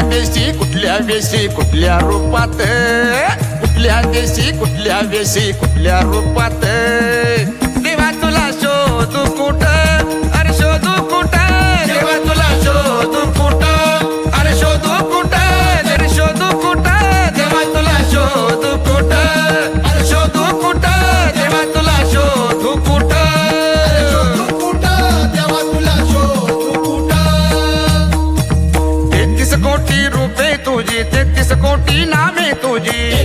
कुठल्या वेशी कुठल्या रूपात, कुठल्या देशी कुठल्या वेशी कुठल्या रूपात, देवा तुला शोधू कुठं, अरे शोधू कुठं, देवा तुला शोधू कुठं, अरे शोधू कुठं, अरे शोधू कुठं, देवा तुला शोधू कुठं, अरे शोधू कुठं, देवा तुला शोधू कुठं, शोधू कुठं, देवा तुला शोधू कुठं. 33 कोटी रूपे तुझी, 33 कोटी नामे तुझी,